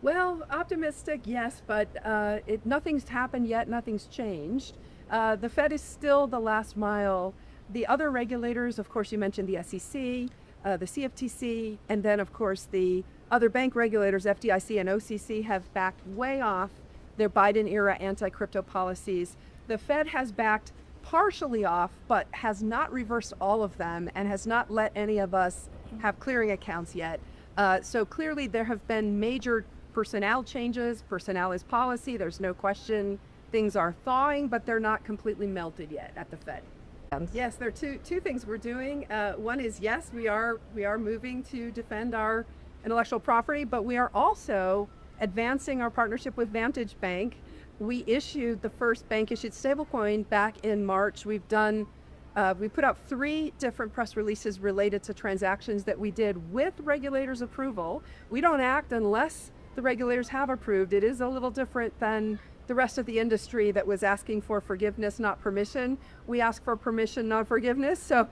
Well, optimistic, yes, but nothing's happened yet, nothing's changed. The Fed is still the last mile. The other regulators, of course, you mentioned the SEC, the CFTC, and then, of course, the other bank regulators, FDIC and OCC, have backed way off their Biden era anti-crypto policies. The Fed has backed partially off, but has not reversed all of them and has not let any of us have clearing accounts yet. So clearly there have been major personnel changes. Personnel is policy. There's no question things are thawing, but they're not completely melted yet at the Fed. Yes, there are two things we're doing. One is, yes, we are moving to defend our intellectual property, but we are also advancing our partnership with Vantage Bank. We issued the first bank-issued stablecoin back in March. We put out 3 different press releases related to transactions that we did with regulators' approval. We don't act unless the regulators have approved. It is a little different than the rest of the industry that was asking for forgiveness, not permission. We ask for permission, not forgiveness. So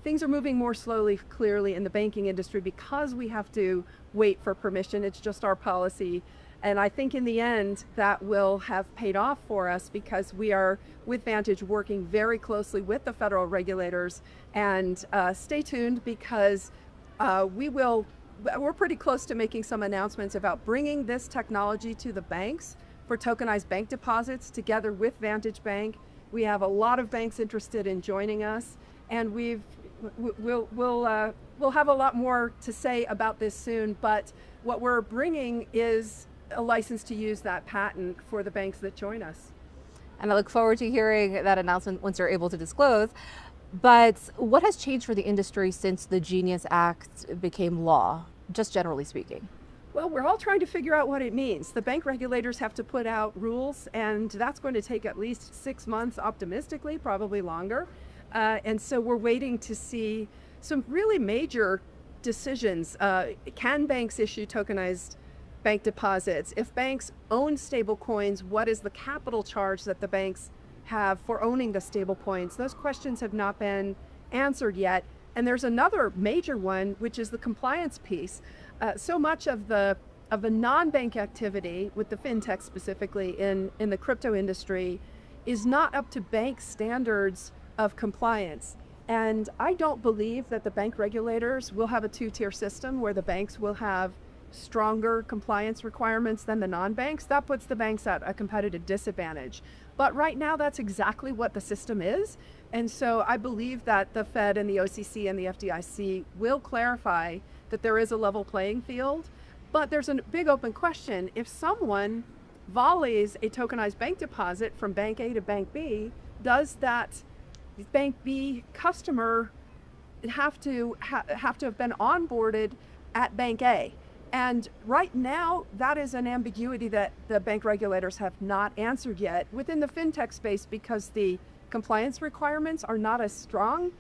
things are moving more slowly, clearly, in the banking industry because we have to wait for permission. It's just our policy. And I think in the end, that will have paid off for us because we are, with Vantage, working very closely with the federal regulators. And stay tuned because we're pretty close to making some announcements about bringing this technology to the banks for tokenized bank deposits together with Vantage Bank. We have a lot of banks interested in joining us, and we'll have a lot more to say about this soon, but what we're bringing is a license to use that patent for the banks that join us. And I look forward to hearing that announcement once you're able to disclose. But what has changed for the industry since the Genius Act became law, just generally speaking? Well, we're all trying to figure out what it means. The bank regulators have to put out rules, and that's going to take at least 6 months, optimistically, probably longer. And so we're waiting to see some really major decisions. Can banks issue tokenized bank deposits? If banks own stable coins, what is the capital charge that the banks have for owning the stable coins? Those questions have not been answered yet. And there's another major one, which is the compliance piece. So much of the non-bank activity, with the fintech specifically in the crypto industry, is not up to bank standards of compliance. And I don't believe that the bank regulators will have a 2-tier system where the banks will have stronger compliance requirements than the non-banks. That puts the banks at a competitive disadvantage. But right now, that's exactly what the system is. And so I believe that the Fed and the OCC and the FDIC will clarify that there is a level playing field. But there's a big open question. If someone volleys a tokenized bank deposit from bank A to bank B, does that bank B customer have to have been onboarded at bank A? And right now, that is an ambiguity that the bank regulators have not answered yet within the fintech space because the compliance requirements are not as strong.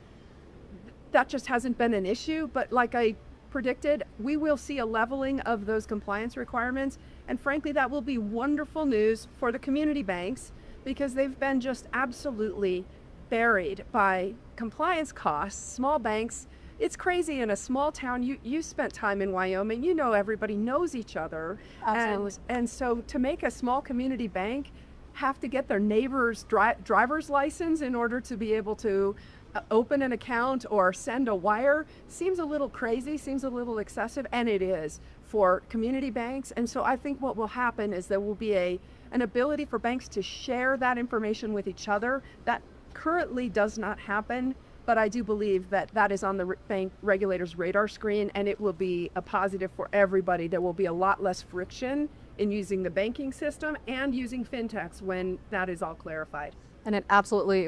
That just hasn't been an issue. But like I predicted, we will see a leveling of those compliance requirements. And frankly, that will be wonderful news for the community banks because they've been just absolutely buried by compliance costs. Small banks, it's crazy in a small town. You spent time in Wyoming, you know everybody knows each other. Absolutely. And so to make a small community bank have to get their neighbor's driver's license in order to be able to open an account or send a wire seems a little crazy, seems a little excessive, and it is for community banks. And so I think what will happen is there will be an ability for banks to share that information with each other. That currently does not happen, but I do believe that that is on the bank regulators' radar screen, and it will be a positive for everybody. There will be a lot less friction in using the banking system and using fintechs when that is all clarified. And it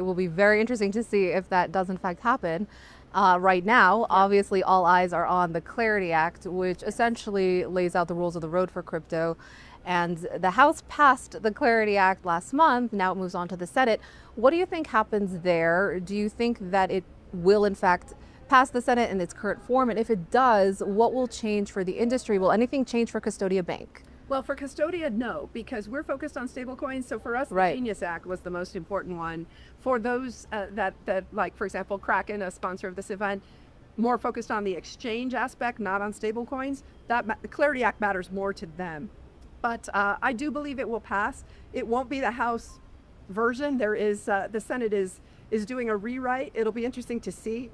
will be very interesting to see if that does in fact happen. Right now, obviously, all eyes are on the Clarity Act, which essentially lays out the rules of the road for crypto. And the House passed the Clarity Act last month. Now it moves on to the Senate. What do you think happens there? Do you think that it will in fact pass the Senate in its current form? And if it does, what will change for the industry? Will anything change for Custodia Bank? Well, for Custodia, no, because we're focused on stablecoins. So for us, Right. the Genius Act was the most important one. For those that like, for example, Kraken, a sponsor of this event, more focused on the exchange aspect, not on stablecoins. The Clarity Act matters more to them. But I do believe it will pass. It won't be the House version. The Senate is doing a rewrite. It'll be interesting to see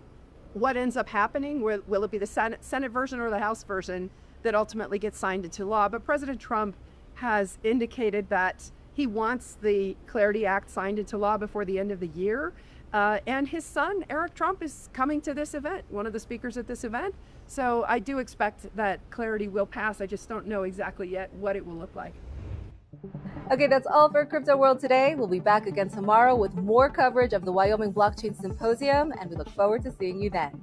what ends up happening. Will it be the Senate version or the House version that ultimately gets signed into law? But President Trump has indicated that he wants the Clarity Act signed into law before the end of the year. And his son, Eric Trump, is coming to this event, one of the speakers at this event. So I do expect that Clarity will pass. I just don't know exactly yet what it will look like. Okay, that's all for Crypto World today. We'll be back again tomorrow with more coverage of the Wyoming Blockchain Symposium, and we look forward to seeing you then.